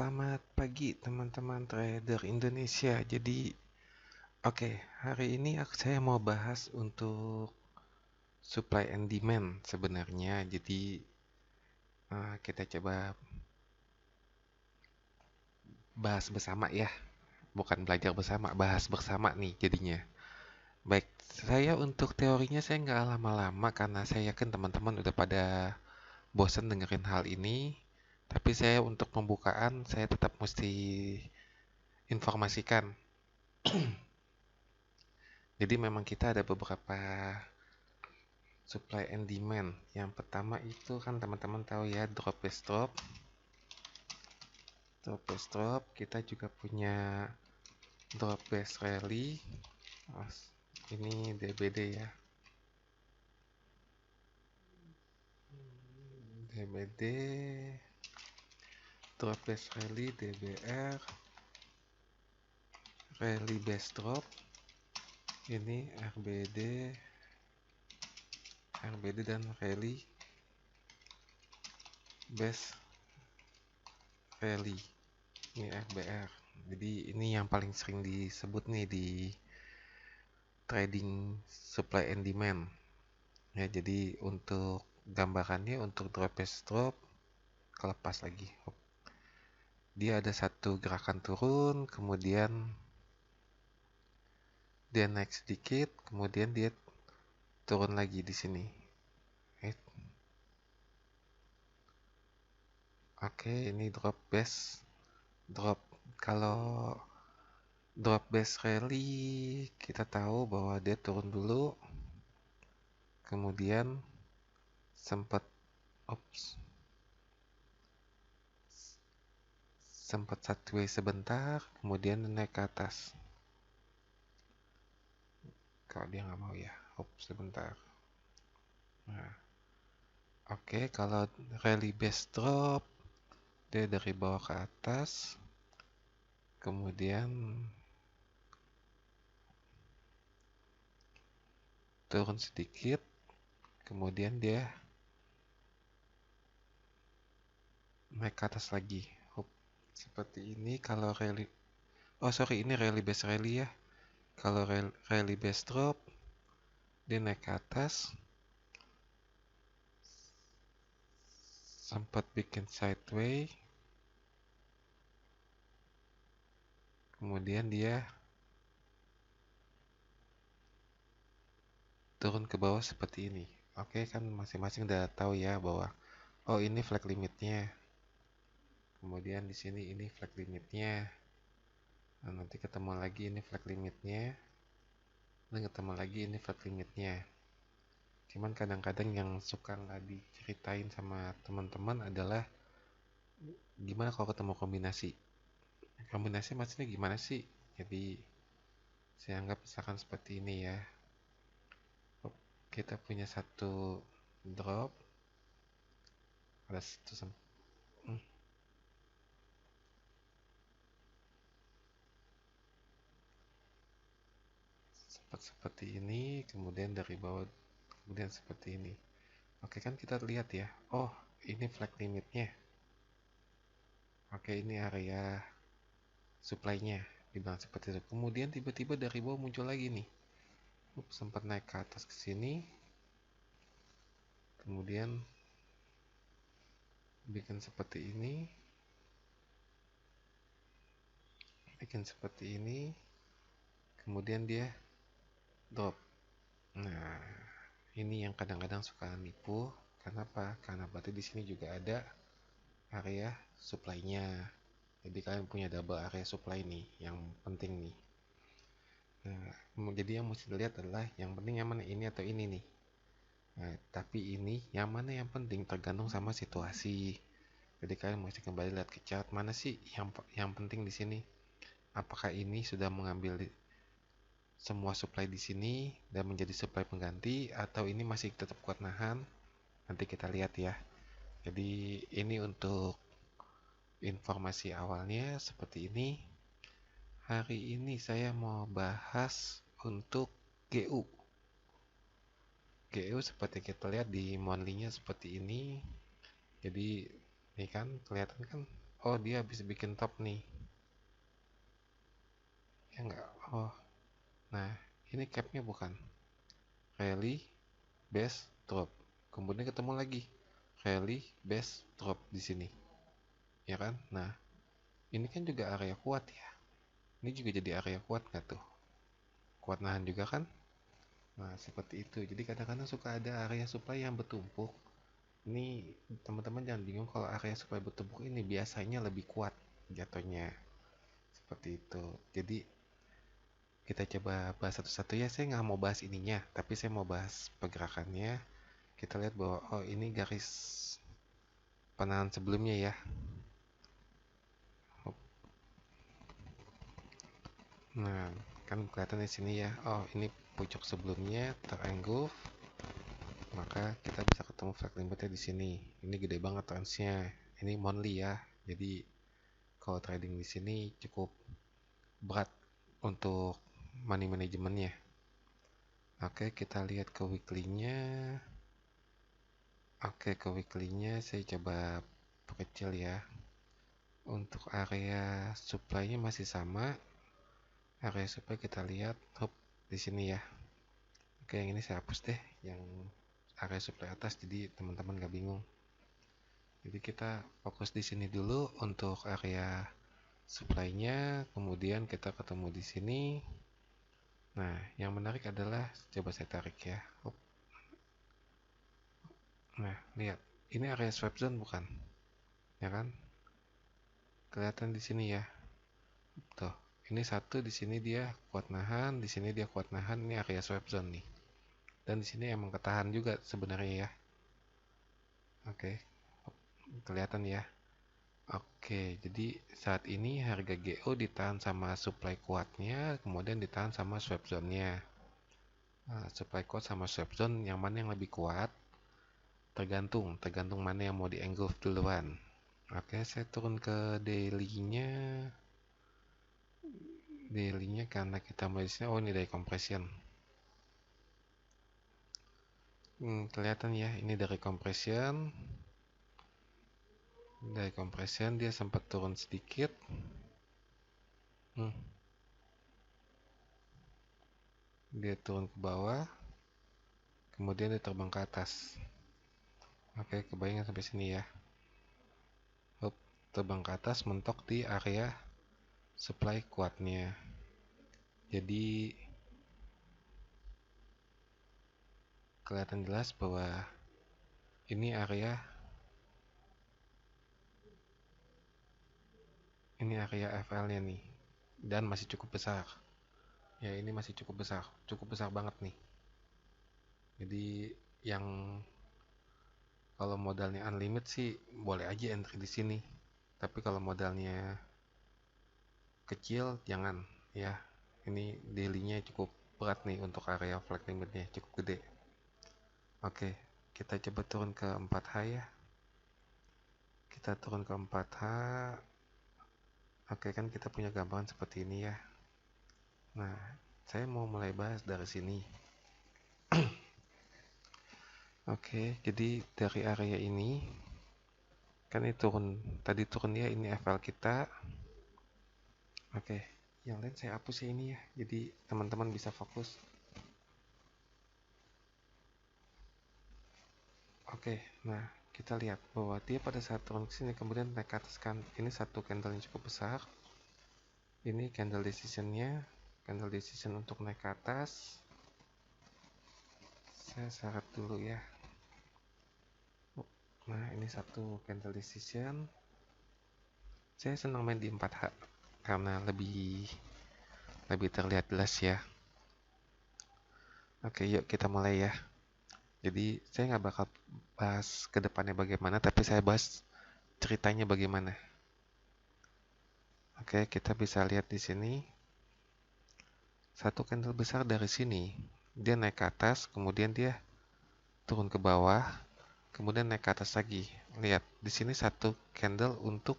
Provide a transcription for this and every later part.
Selamat pagi teman-teman trader Indonesia. Jadi, hari ini saya mau bahas untuk supply and demand sebenarnya. Jadi, kita coba bahas bersama ya. Bukan belajar bersama, bahas bersama nih jadinya. Baik, saya untuk teorinya saya nggak lama-lama karena saya yakin teman-teman udah pada bosan dengerin hal ini. Tapi saya untuk pembukaan, saya tetap mesti informasikan. Jadi memang kita ada beberapa supply and demand. Yang pertama itu kan teman-teman tahu ya, drop base drop. Drop base drop, kita juga punya drop base rally. Ini DBD ya. DBD, drop base rally, DBR, rally base drop. Ini RBD dan rally base rally. Ini RBR. Jadi ini yang paling sering disebut nih di trading supply and demand. Ya, jadi untuk gambarannya untuk drop base drop, kelepas lagi. Dia ada satu gerakan turun, kemudian dia naik sedikit, kemudian dia turun lagi di sini. Oke, ini drop base drop. Kalau drop base rally kita tahu bahwa dia turun dulu, kemudian sempat sideways sebentar, kemudian naik ke atas. Kalau dia nggak mau ya, sebentar. Nah, kalau rally base drop, dia dari bawah ke atas, kemudian turun sedikit, kemudian dia naik ke atas lagi. Seperti ini kalau rally. Ini rally base rally ya. Kalau rally base drop, dia naik ke atas, sempat bikin sideways, kemudian dia turun ke bawah seperti ini. Oke, kan masing-masing udah tahu ya bahwa ini flag limitnya. Kemudian di sini ini flag limitnya. Nah, nanti ketemu lagi ini flag limitnya. Dan ketemu lagi ini flag limitnya. Cuman kadang-kadang yang suka nggak diceritain sama teman-teman adalah gimana kalau ketemu kombinasi. Kombinasi maksudnya gimana sih? Jadi saya anggap misalkan seperti ini ya. Kita punya satu drop, ada satu seperti ini, kemudian dari bawah, kemudian seperti ini. Oke, kan kita lihat ya. Oh, ini flag limitnya. Oke, ini area supply-nya dibilang seperti itu. Kemudian tiba-tiba dari bawah muncul lagi nih. Sempat naik ke atas ke sini. Kemudian bikin seperti ini. Bikin seperti ini. Kemudian dia drop. Nah, ini yang kadang-kadang suka nipu. Kenapa? Karena berarti di sini juga ada area supply-nya. Jadi kalian punya double area supply nih, yang penting nih. Nah, jadi yang mesti dilihat adalah yang penting yang mana, ini atau ini nih. Nah, tapi ini yang mana yang penting tergantung sama situasi. Jadi kalian mesti kembali lihat ke chart, mana sih yang penting di sini. Apakah ini sudah mengambil semua supply di sini dan menjadi supply pengganti, atau ini masih tetap kuat nahan? Nanti kita lihat ya. Jadi ini untuk informasi awalnya seperti ini. Hari ini saya mau bahas untuk GU. GU seperti kita lihat di monthly-nya seperti ini. Jadi ini kan kelihatan kan, oh dia habis bikin top nih, ya enggak? Oh, nah ini capnya bukan rally base drop, kemudian ketemu lagi rally base drop di sini, ya kan? Nah ini kan juga area kuat ya, ini juga jadi area kuat nggak tuh? Kuat nahan juga kan? Nah seperti itu. Jadi kadang-kadang suka ada area supply yang bertumpuk. Ini teman-teman jangan bingung, kalau area supply bertumpuk ini biasanya lebih kuat jatuhnya, seperti itu. Jadi kita coba bahas satu-satu ya. Saya nggak mau bahas ininya, tapi saya mau bahas pergerakannya. Kita lihat bahwa oh ini garis penahan sebelumnya ya. Nah kan kelihatan di sini ya. Oh ini pucuk sebelumnya terengulf, maka kita bisa ketemu flag limitnya di sini. Ini gede banget range-nya. Ini monthly ya. Jadi kalau trading di sini cukup berat untuk money manajemennya. Oke, kita lihat ke weekly-nya. Oke, ke weekly-nya saya coba perkecil ya. Untuk area supply-nya masih sama. Area supply kita lihat hop di sini ya. Oke, yang ini saya hapus deh, yang area supply atas, jadi teman-teman gak bingung. Jadi kita fokus di sini dulu untuk area supply-nya, kemudian kita ketemu di sini. Nah, yang menarik adalah coba saya tarik ya. Hop. Nah, lihat. Ini area swap zone bukan? Ya kan? Kelihatan di sini ya. Tuh, ini satu, di sini dia kuat nahan, di sini dia kuat nahan, ini area swap zone nih. Dan di sini emang ketahan juga sebenarnya ya. Oke. Kelihatan ya. Oke, jadi saat ini harga GO ditahan sama supply kuatnya, kemudian ditahan sama swap zone-nya. Nah, supply kuat sama swap zone yang mana yang lebih kuat? Tergantung mana yang mau di engulf duluan. Oke, saya turun ke daily-nya. Daily-nya karena kita mulai sini, oh ini dari compression. Kelihatan ya, ini dari compression. Dari compression dia sempat turun sedikit. Dia turun ke bawah, kemudian dia terbang ke atas. Oke, kebayang sampai sini ya. Hop, terbang ke atas, mentok di area supply kuatnya. Jadi kelihatan jelas bahwa ini area FL-nya nih, dan masih cukup besar. Ya, ini masih cukup besar banget nih. Jadi yang kalau modalnya unlimit sih boleh aja entry di sini. Tapi kalau modalnya kecil jangan ya. Ini daily-nya cukup berat nih untuk area flag limitnya, cukup gede. Oke, kita coba turun ke 4H ya. Kita turun ke 4H. Oke, kan kita punya gambaran seperti ini ya. Nah, saya mau mulai bahas dari sini. Oke, jadi dari area ini kan ini turun, tadi turun ya, ini FL kita. Oke, yang lain saya hapus ya ini ya, jadi teman-teman bisa fokus. Oke, nah kita lihat bahwa dia pada saat turun ke sini kemudian naik ke atas kan. Ini satu candle yang cukup besar. Ini candle decision-nya, candle decision untuk naik ke atas. Saya syarat dulu ya. Nah, ini satu candle decision. Saya senang main di 4H karena lebih terlihat jelas ya. Oke, yuk kita mulai ya. Jadi saya nggak bakal bahas ke depannya bagaimana, tapi saya bahas ceritanya bagaimana. Oke, kita bisa lihat di sini satu candle besar dari sini, dia naik ke atas, kemudian dia turun ke bawah, kemudian naik ke atas lagi. Lihat di sini satu candle untuk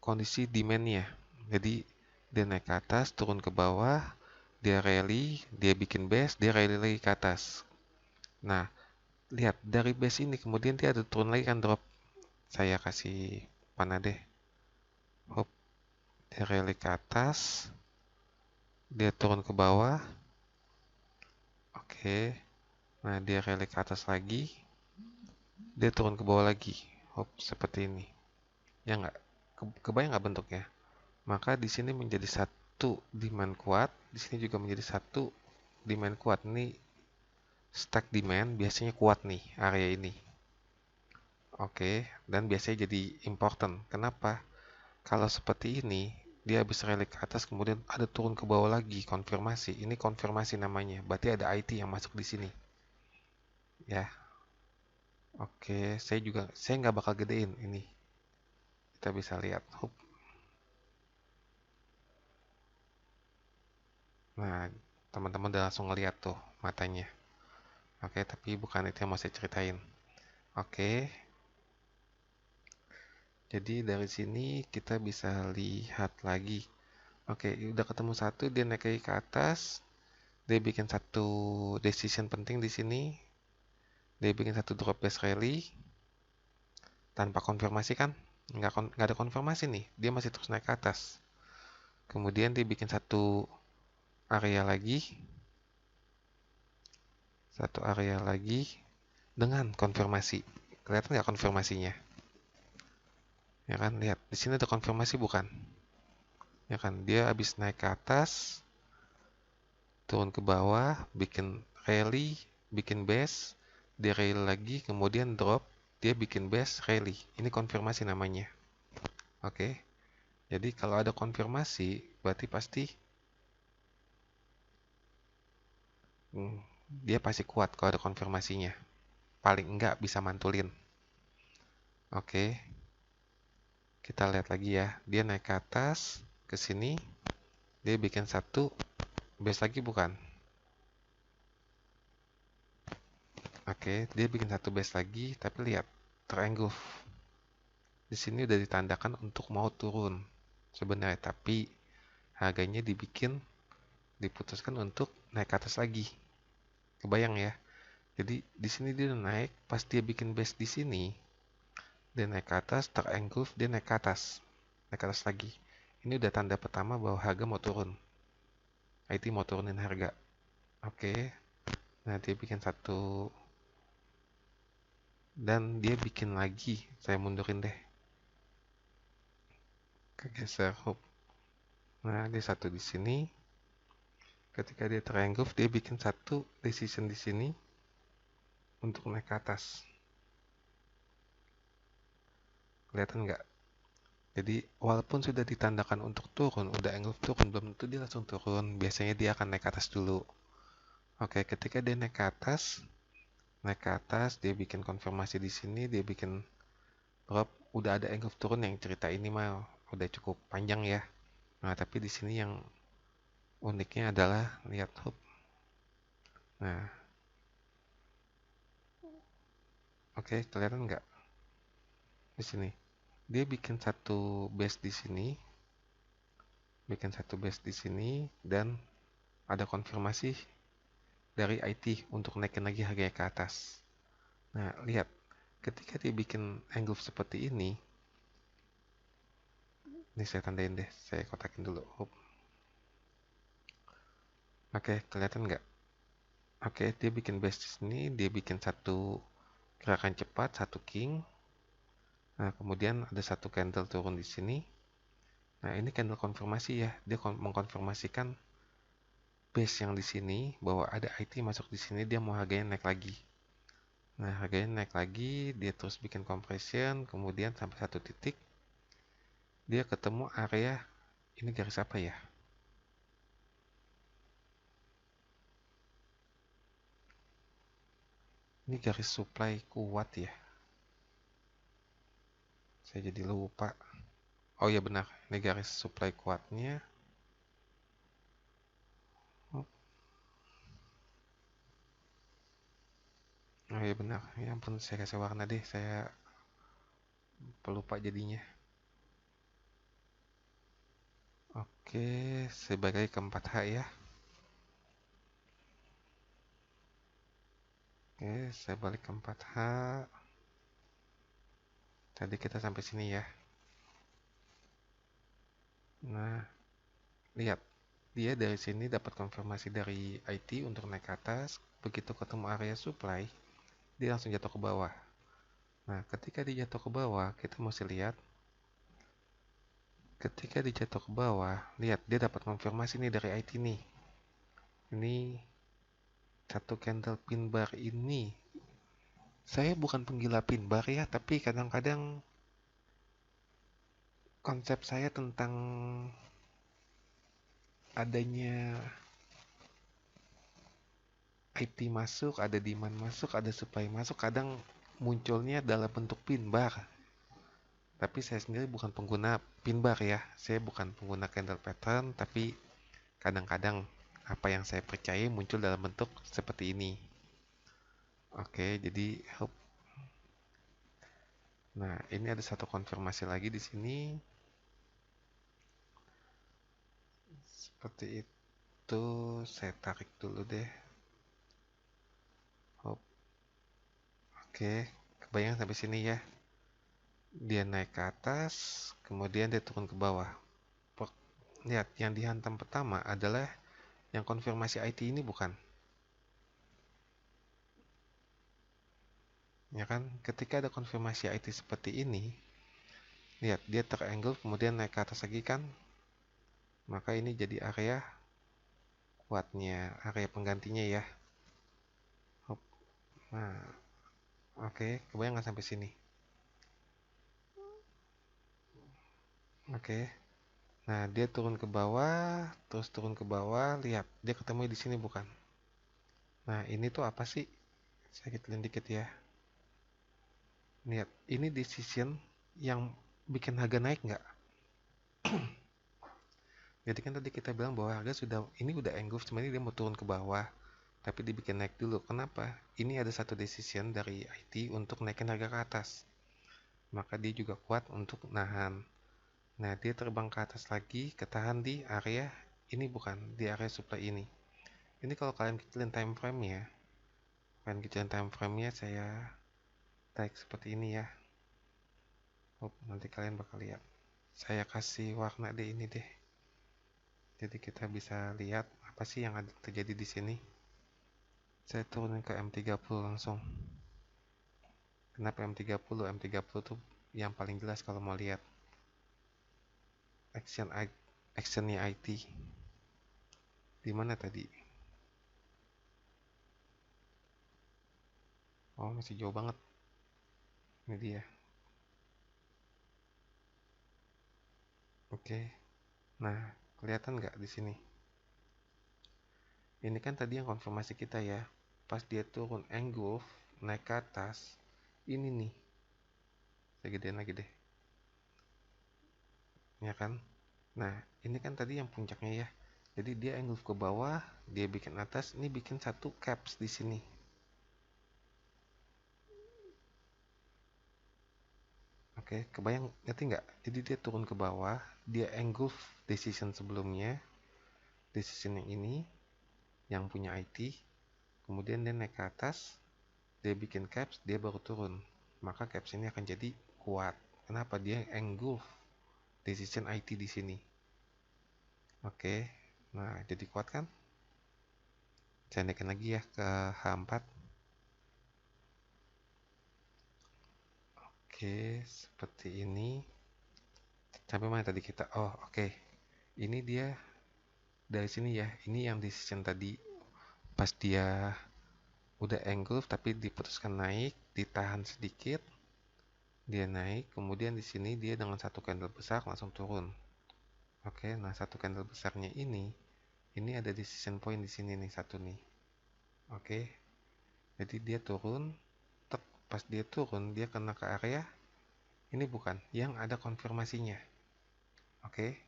kondisi demand-nya. Jadi dia naik ke atas, turun ke bawah, dia rally, dia bikin base, dia rally lagi ke atas. Nah, lihat dari base ini kemudian dia ada turun lagi kan, drop saya kasih panah deh. Hop, dia rally ke atas, dia turun ke bawah. Oke, nah dia rally ke atas lagi, dia turun ke bawah lagi. Hop, seperti ini. Ya nggak? Kebayang nggak bentuknya? Maka di sini menjadi satu demand kuat, di sini juga menjadi satu demand kuat. Ini stack demand biasanya kuat nih area ini. Oke, dan biasanya jadi important. Kenapa? Kalau seperti ini, dia habis rally ke atas kemudian ada turun ke bawah lagi, konfirmasi. Ini konfirmasi namanya. Berarti ada IT yang masuk di sini. Ya. Oke, saya nggak bakal gedein ini. Kita bisa lihat. Hup. Nah, teman-teman udah langsung ngeliat tuh matanya. Oke, tapi bukan itu yang mau saya ceritain. Oke, jadi dari sini kita bisa lihat lagi. Oke, udah ketemu satu, dia naik lagi ke atas. Dia bikin satu decision penting di sini. Dia bikin satu drop base rally tanpa konfirmasi kan? Nggak ada konfirmasi nih, dia masih terus naik ke atas. Kemudian dia bikin satu area lagi dengan konfirmasi. Kelihatan nggak konfirmasinya? Ya kan, lihat di sini ada konfirmasi bukan? Ya kan, dia habis naik ke atas, turun ke bawah, bikin rally, bikin base, dia rally lagi, kemudian drop, dia bikin base, rally. Ini konfirmasi namanya. Oke, jadi kalau ada konfirmasi, berarti pasti hmm, dia pasti kuat kalau ada konfirmasinya. Paling enggak bisa mantulin. Oke, kita lihat lagi ya. Dia naik ke atas, ke sini, dia bikin satu base lagi bukan? Oke, dia bikin satu base lagi, tapi lihat, terengulf. Di sini udah ditandakan untuk mau turun sebenarnya, tapi harganya diputuskan untuk naik ke atas lagi. Kebayang ya? Jadi di sini dia udah naik, pas dia bikin base di sini, dia naik ke atas, terengulf, dia naik ke atas lagi. Ini udah tanda pertama bahwa harga mau turun. IT mau turunin harga. Oke, nah dia bikin satu dan dia bikin lagi. Saya mundurin deh. Kegeser hub. Nah, dia satu di sini. Ketika dia triangle, dia bikin satu decision di sini untuk naik ke atas. Kelihatan nggak? Jadi, walaupun sudah ditandakan untuk turun, udah angle turun, belum tentu dia langsung turun. Biasanya dia akan naik ke atas dulu. Oke, ketika dia naik ke atas, dia bikin konfirmasi di sini, dia bikin drop, udah ada angle turun yang cerita ini mah udah cukup panjang ya. Nah, tapi di sini yang uniknya adalah lihat hub. Nah, oke, kelihatan nggak di sini? Dia bikin satu base di sini, dan ada konfirmasi dari IT untuk naikin lagi harganya ke atas. Nah, lihat, ketika dia bikin angle seperti ini saya tandain deh, saya kotakin dulu. Oke, kelihatan nggak? Oke, dia bikin base di sini, dia bikin satu gerakan cepat, satu king. Nah, kemudian ada satu candle turun di sini. Nah, ini candle konfirmasi ya. Dia mengkonfirmasikan base yang di sini bahwa ada IT masuk di sini, dia mau harganya naik lagi. Nah, harganya naik lagi, dia terus bikin compression, kemudian sampai satu titik dia ketemu area ini, garis apa ya? Ini garis supply kuat ya. Saya jadi lupa. Oh iya benar, ini garis supply kuatnya. Oh iya benar, ya ampun saya kasih warna deh, saya pelupa jadinya. Oke, sebagai keempat H ya. Oke, saya balik ke 4H. Tadi kita sampai sini ya. Nah, lihat. Dia dari sini dapat konfirmasi dari IT untuk naik ke atas. Begitu ketemu area supply, dia langsung jatuh ke bawah. Nah, ketika dia jatuh ke bawah, kita mesti lihat. Ketika dia jatuh ke bawah, lihat dia dapat konfirmasi nih dari IT nih. Ini satu candle pin bar ini. Saya bukan penggila pin bar ya, tapi kadang-kadang konsep saya tentang adanya IT masuk, ada demand masuk, ada supply masuk, kadang munculnya dalam bentuk pin bar. Tapi saya sendiri bukan pengguna pin bar ya. Saya bukan pengguna candle pattern, tapi kadang-kadang apa yang saya percaya muncul dalam bentuk seperti ini. Oke, jadi nah, ini ada satu konfirmasi lagi di sini. Seperti itu, saya tarik dulu deh. Hop. Oke, kebayang sampai sini ya. Dia naik ke atas, kemudian dia turun ke bawah. Lihat, yang dihantam pertama adalah yang konfirmasi IT ini bukan? Ya kan, ketika ada konfirmasi IT seperti ini, lihat dia triangle kemudian naik ke atas lagi kan, maka ini jadi area kuatnya, area penggantinya ya. Hop. Nah, oke, kebayang nggak sampai sini? Oke. Nah, dia turun ke bawah, terus turun ke bawah, lihat dia ketemu di sini bukan? Nah, ini tuh apa sih? Saya kecilin dikit ya. Lihat, ini decision yang bikin harga naik nggak? Jadi kan tadi kita bilang bahwa harga ini udah engulf, sebenarnya dia mau turun ke bawah, tapi dibikin naik dulu. Kenapa? Ini ada satu decision dari IT untuk naikin harga ke atas. Maka dia juga kuat untuk nahan. Nah, dia terbang ke atas lagi, ketahan di area ini bukan, di area supply ini. Ini kalau kalian kecilin time frame-nya, saya tarik seperti ini ya. Nanti kalian bakal lihat. Saya kasih warna deh ini deh. Jadi kita bisa lihat apa sih yang ada terjadi di sini. Saya turunin ke M30 langsung. Kenapa M30? M30 tuh yang paling jelas kalau mau lihat actionnya IT. Di mana tadi? Oh, masih jauh banget. Ini dia. Oke. Nah, kelihatan nggak di sini? Ini kan tadi yang konfirmasi kita ya. Pas dia turun engulf, naik ke atas. Ini nih. Saya gedein lagi deh. Ya kan? Nah, ini kan tadi yang puncaknya ya. Jadi dia engulf ke bawah, dia bikin atas, ini bikin satu caps di sini. Oke, kebayang ngerti nggak? Jadi dia turun ke bawah, dia engulf decision sebelumnya, decision yang ini, yang punya IT, kemudian dia naik ke atas, dia bikin caps, dia baru turun. Maka caps ini akan jadi kuat. Kenapa? Dia engulf decision IT di sini. Oke, nah jadi kuat kan? Saya naikin lagi ya ke H4. Oke, seperti ini. Sampai mana tadi kita? Oh, oke. Ini dia dari sini ya. Ini yang decision tadi. Pas dia udah engulf tapi diputuskan naik, ditahan sedikit. Dia naik, kemudian di sini dia dengan satu candle besar langsung turun. Oke, nah satu candle besarnya ini ada decision point di sini nih satu nih. Oke. Jadi dia turun, pas dia turun dia kena ke area ini bukan yang ada konfirmasinya. Oke.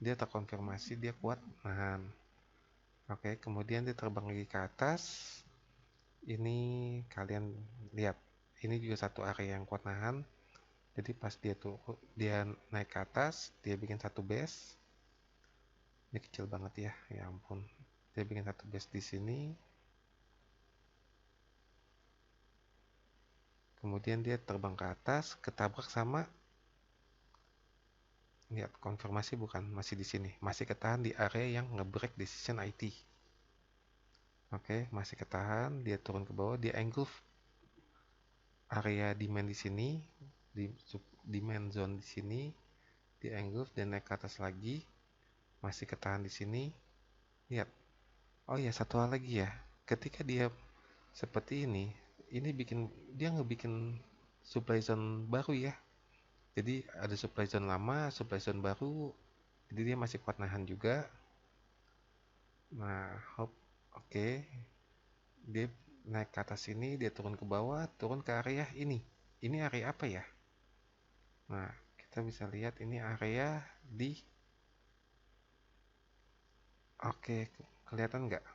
Dia terkonfirmasi dia kuat nahan. Oke, kemudian dia terbang lagi ke atas. Ini kalian lihat, ini juga satu area yang kuat nahan. Jadi pas dia naik ke atas, dia bikin satu base. Ini kecil banget ya, ya ampun. Dia bikin satu base di sini. kemudian dia terbang ke atas, ketabrak sama, lihat konfirmasi bukan, masih di sini, masih ketahan di area yang ngebreak decision IT. Oke, masih ketahan, dia turun ke bawah, dia engulf area demand di sini, di demand zone di sini, dia engulf dan naik ke atas lagi, masih ketahan di sini. Lihat. Oh ya, satu hal lagi ya. Ketika dia seperti ini dia ngebikin supply zone baru ya. Jadi ada supply zone lama, supply zone baru. Jadi dia masih kuat nahan juga. Nah, oke. Dia naik ke atas sini, dia turun ke bawah, turun ke area ini. Ini area apa ya? Nah, kita bisa lihat ini area di. Oke, kelihatan nggak?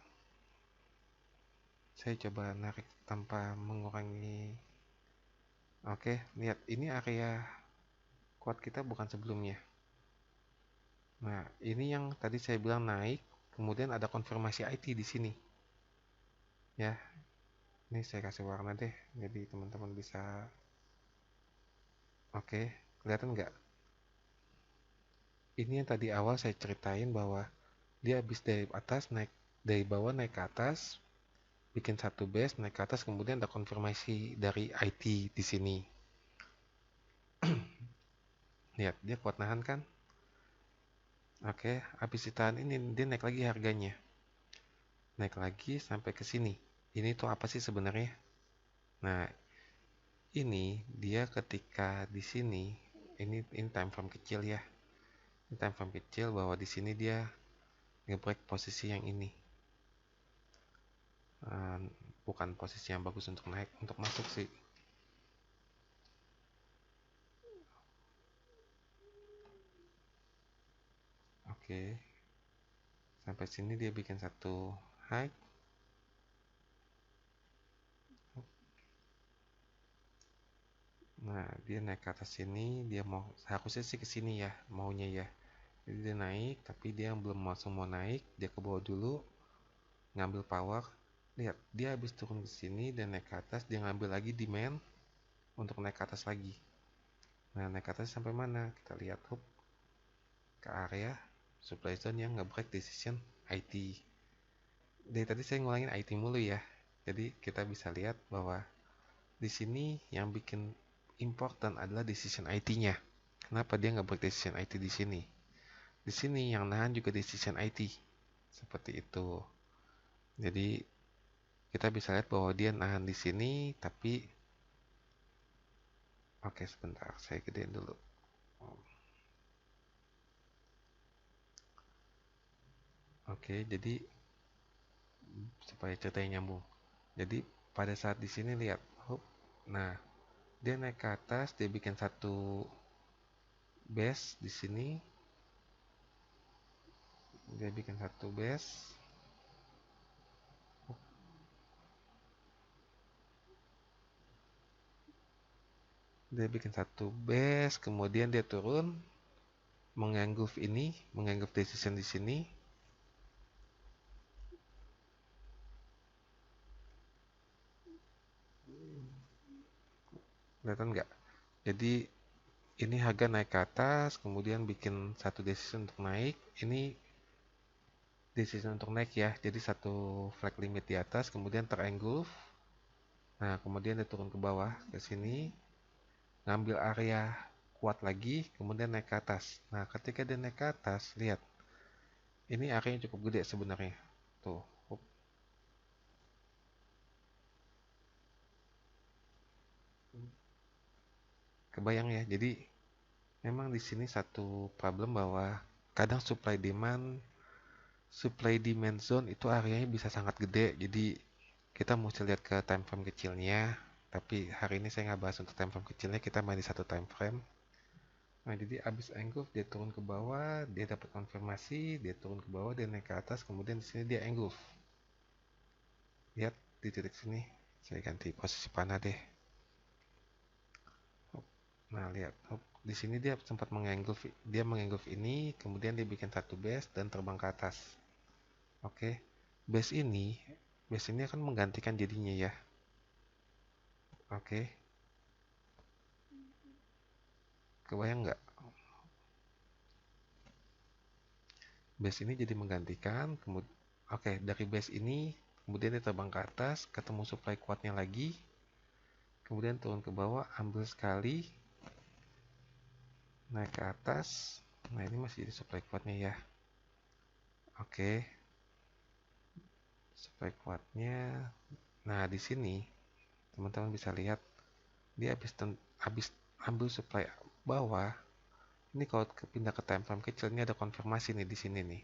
Saya coba narik tanpa mengurangi. Oke, lihat ini area kuat kita bukan sebelumnya. Nah, ini yang tadi saya bilang naik, kemudian ada konfirmasi IT di sini. Ya, ini saya kasih warna deh, jadi teman-teman bisa. Oke, kelihatan nggak? Ini yang tadi awal saya ceritain bahwa dia habis dari atas naik, dari bawah naik ke atas, bikin satu base, naik ke atas, kemudian ada konfirmasi dari IT di sini. Lihat, dia kuat nahan kan? Oke, habis ditahan ini dia naik lagi harganya. Naik lagi sampai ke sini. Ini tuh apa sih sebenarnya? Nah, ini dia ketika di sini, ini time frame kecil ya. Ini time frame kecil bahwa di sini dia ngebreak posisi yang ini. Bukan posisi yang bagus untuk naik, untuk masuk sih. Oke. Sampai sini dia bikin satu high. Nah, dia naik ke atas sini, dia mau harusnya sih ke sini ya, maunya ya. Jadi dia naik, tapi dia belum langsung mau naik, dia ke bawah dulu, ngambil power. Lihat, dia habis turun ke sini dan naik ke atas, dia ngambil lagi demand untuk naik ke atas lagi. Nah, naik ke atas sampai mana? Kita lihat ke area supply zone yang nge-break decision IT. Dari tadi saya ngulangin IT mulu ya. Jadi kita bisa lihat bahwa di sini yang bikin important adalah decision IT-nya. Kenapa dia nggak break decision IT di sini? Di sini yang nahan juga decision IT. Seperti itu. Jadi kita bisa lihat bahwa dia nahan di sini, tapi oke sebentar, saya gedein dulu. Oke, jadi supaya ceritanya nyambung. Jadi pada saat di sini lihat, nah dia naik ke atas, dia bikin satu base di sini, dia bikin satu base, kemudian dia turun, menganggap decision di sini. Kelihatan nggak? Jadi ini harga naik ke atas, kemudian bikin satu decision untuk naik. Ini decision untuk naik ya, jadi satu flag limit di atas, kemudian terengulf. Nah, kemudian dia turun ke bawah, ke sini, ngambil area kuat lagi, kemudian naik ke atas. Nah, ketika dia naik ke atas, lihat, ini areanya cukup gede sebenarnya. Tuh, kebayang ya. Jadi memang di sini satu problem bahwa kadang supply demand zone itu areanya bisa sangat gede. Jadi kita mesti lihat ke time frame kecilnya. Tapi hari ini saya nggak bahas untuk time frame kecilnya, kita main di satu time frame. Nah, jadi abis engulf dia turun ke bawah, dia dapat konfirmasi, dia turun ke bawah, dia naik ke atas, kemudian di sini dia engulf. Lihat di titik sini, saya ganti posisi panah deh. Nah, lihat, di sini dia sempat mengengulf ini, kemudian dia bikin satu base dan terbang ke atas. Oke, base ini akan menggantikan jadinya ya. Oke, Kebayang nggak? Base ini jadi menggantikan, kemudian oke, dari base ini kemudian dia terbang ke atas, ketemu supply kuatnya lagi, kemudian turun ke bawah, ambil sekali, naik ke atas. Nah, ini masih di supply kuatnya ya. Oke, supply kuatnya. Nah, di sini teman-teman bisa lihat dia habis ambil supply bawah. Ini kalau pindah ke time frame kecil, ini ada konfirmasi nih di sini nih.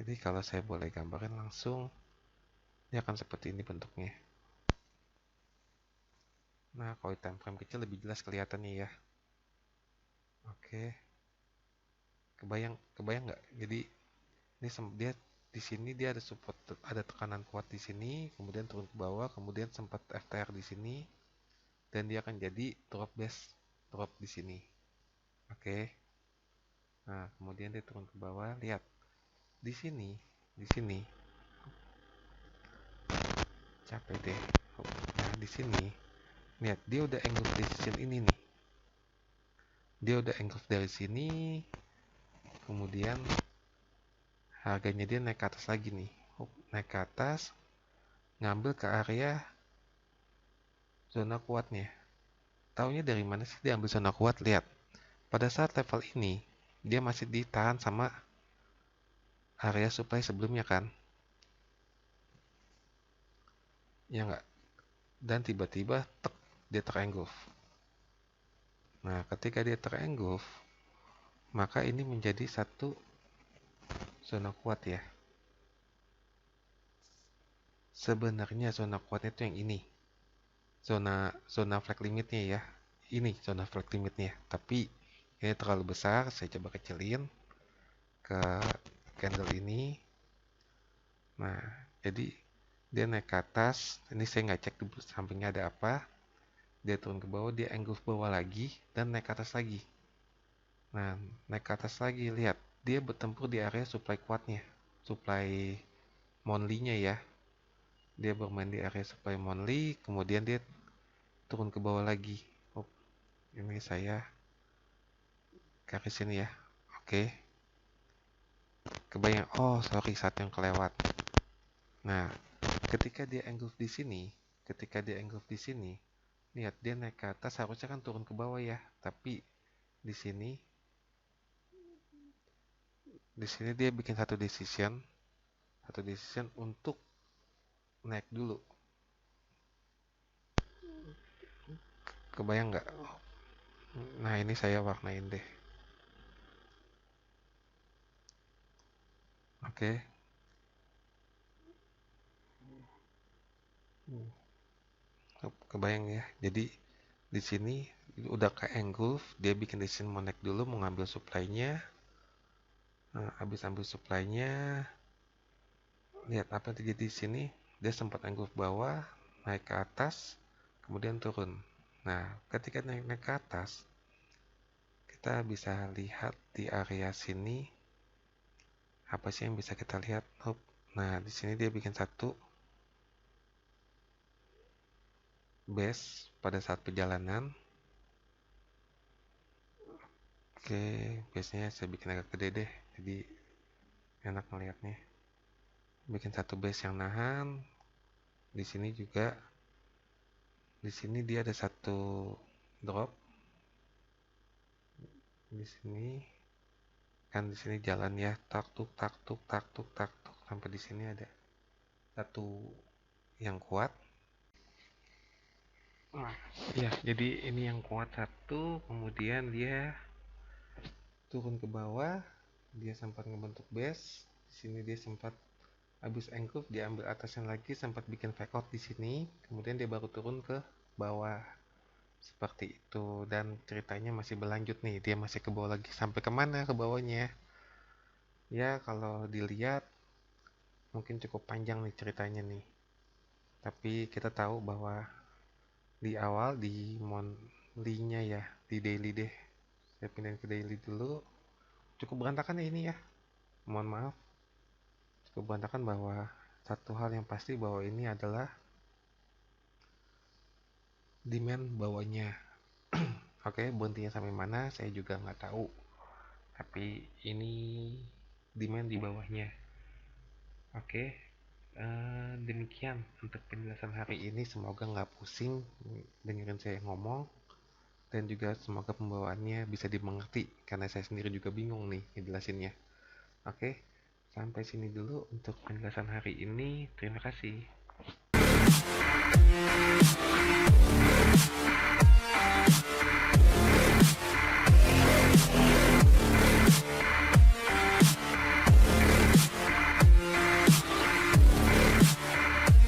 Jadi kalau saya boleh gambarkan langsung, ini akan seperti ini bentuknya. Nah, kalau di time frame kecil lebih jelas kelihatannya ya. Oke, kebayang nggak? Jadi ini dia di sini dia ada support, ada tekanan kuat di sini, kemudian turun ke bawah, kemudian sempat FTR di sini, dan dia akan jadi drop di sini. Oke. Nah, kemudian dia turun ke bawah, lihat di sini capek deh. Nah, di sini lihat dia udah engulf decision ini nih. Dia udah engulf dari sini, kemudian harganya dia naik ke atas lagi nih. Naik ke atas, ngambil ke area zona kuatnya. Taunya dari mana sih dia ambil zona kuat? Lihat, pada saat level ini dia masih ditahan sama area supply sebelumnya kan, ya nggak? Dan tiba-tiba dia terengulf. Nah, ketika dia terengulf, maka ini menjadi satu zona kuat ya. Sebenarnya zona kuatnya itu yang ini, zona flag limitnya ya. Ini zona flag limitnya, tapi ini terlalu besar. Saya coba kecilin ke candle ini. Nah, jadi dia naik ke atas. Ini saya nggak cek di sampingnya ada apa. Dia turun ke bawah, dia engulf bawah lagi dan naik ke atas lagi. Nah, naik ke atas lagi, lihat dia bertempur di area supply kuatnya, supply monthly-nya ya. Dia bermain di area supply monthly, kemudian dia turun ke bawah lagi. Oh, ini saya garisin ya. Oke, kebayang. Oh, sorry, satu yang kelewat. Nah, ketika dia engulf di sini, lihat dia naik ke atas, harusnya kan turun ke bawah ya. Tapi di sini, dia bikin satu decision untuk naik dulu. Kebayang nggak? Nah, ini saya warnain deh. Oke. Kebayang ya. Jadi di sini udah ke engulf, dia bikin decision mau naik dulu, mau ngambil supply-nya. Nah, habis ambil supply-nya, lihat apa yang terjadi di sini. Dia sempat engulf bawah, naik ke atas, kemudian turun. Nah, ketika naik ke atas, kita bisa lihat di area sini apa sih yang bisa kita lihat. Nah, di sini dia bikin satu base pada saat perjalanan. Oke, base-nya saya bikin agak gede deh, jadi enak melihatnya. Bikin satu base yang nahan. Di sini juga, di sini dia ada satu drop. Di sini kan, di sini jalan ya, tak tuk tak tuk tak tuk tak tuk, sampai di sini ada satu yang kuat. Ya, jadi ini yang kuat satu, kemudian dia turun ke bawah, dia sempat ngebentuk base. Di sini dia sempat habis engulf, dia ambil atasnya lagi, sempat bikin fake out di sini, kemudian dia baru turun ke bawah seperti itu. Dan ceritanya masih berlanjut nih, dia masih ke bawah lagi. Sampai kemana ke bawahnya? Ya, kalau dilihat mungkin cukup panjang nih ceritanya nih, tapi kita tahu bahwa di awal, di monthly-nya ya, di daily deh, saya pindahin ke daily dulu. Cukup berantakan ya ini ya, mohon maaf, cukup berantakan. Bahwa satu hal yang pasti, bahwa ini adalah demand bawahnya. Oke, berhentinya sampai mana saya juga nggak tahu. Tapi ini demand di bawahnya. Oke, demikian untuk penjelasan hari ini. Semoga nggak pusing dengerin saya ngomong, dan juga semoga pembawaannya bisa dimengerti karena saya sendiri juga bingung nih ngejelasinnya. Oke, sampai sini dulu untuk penjelasan hari ini. Terima kasih.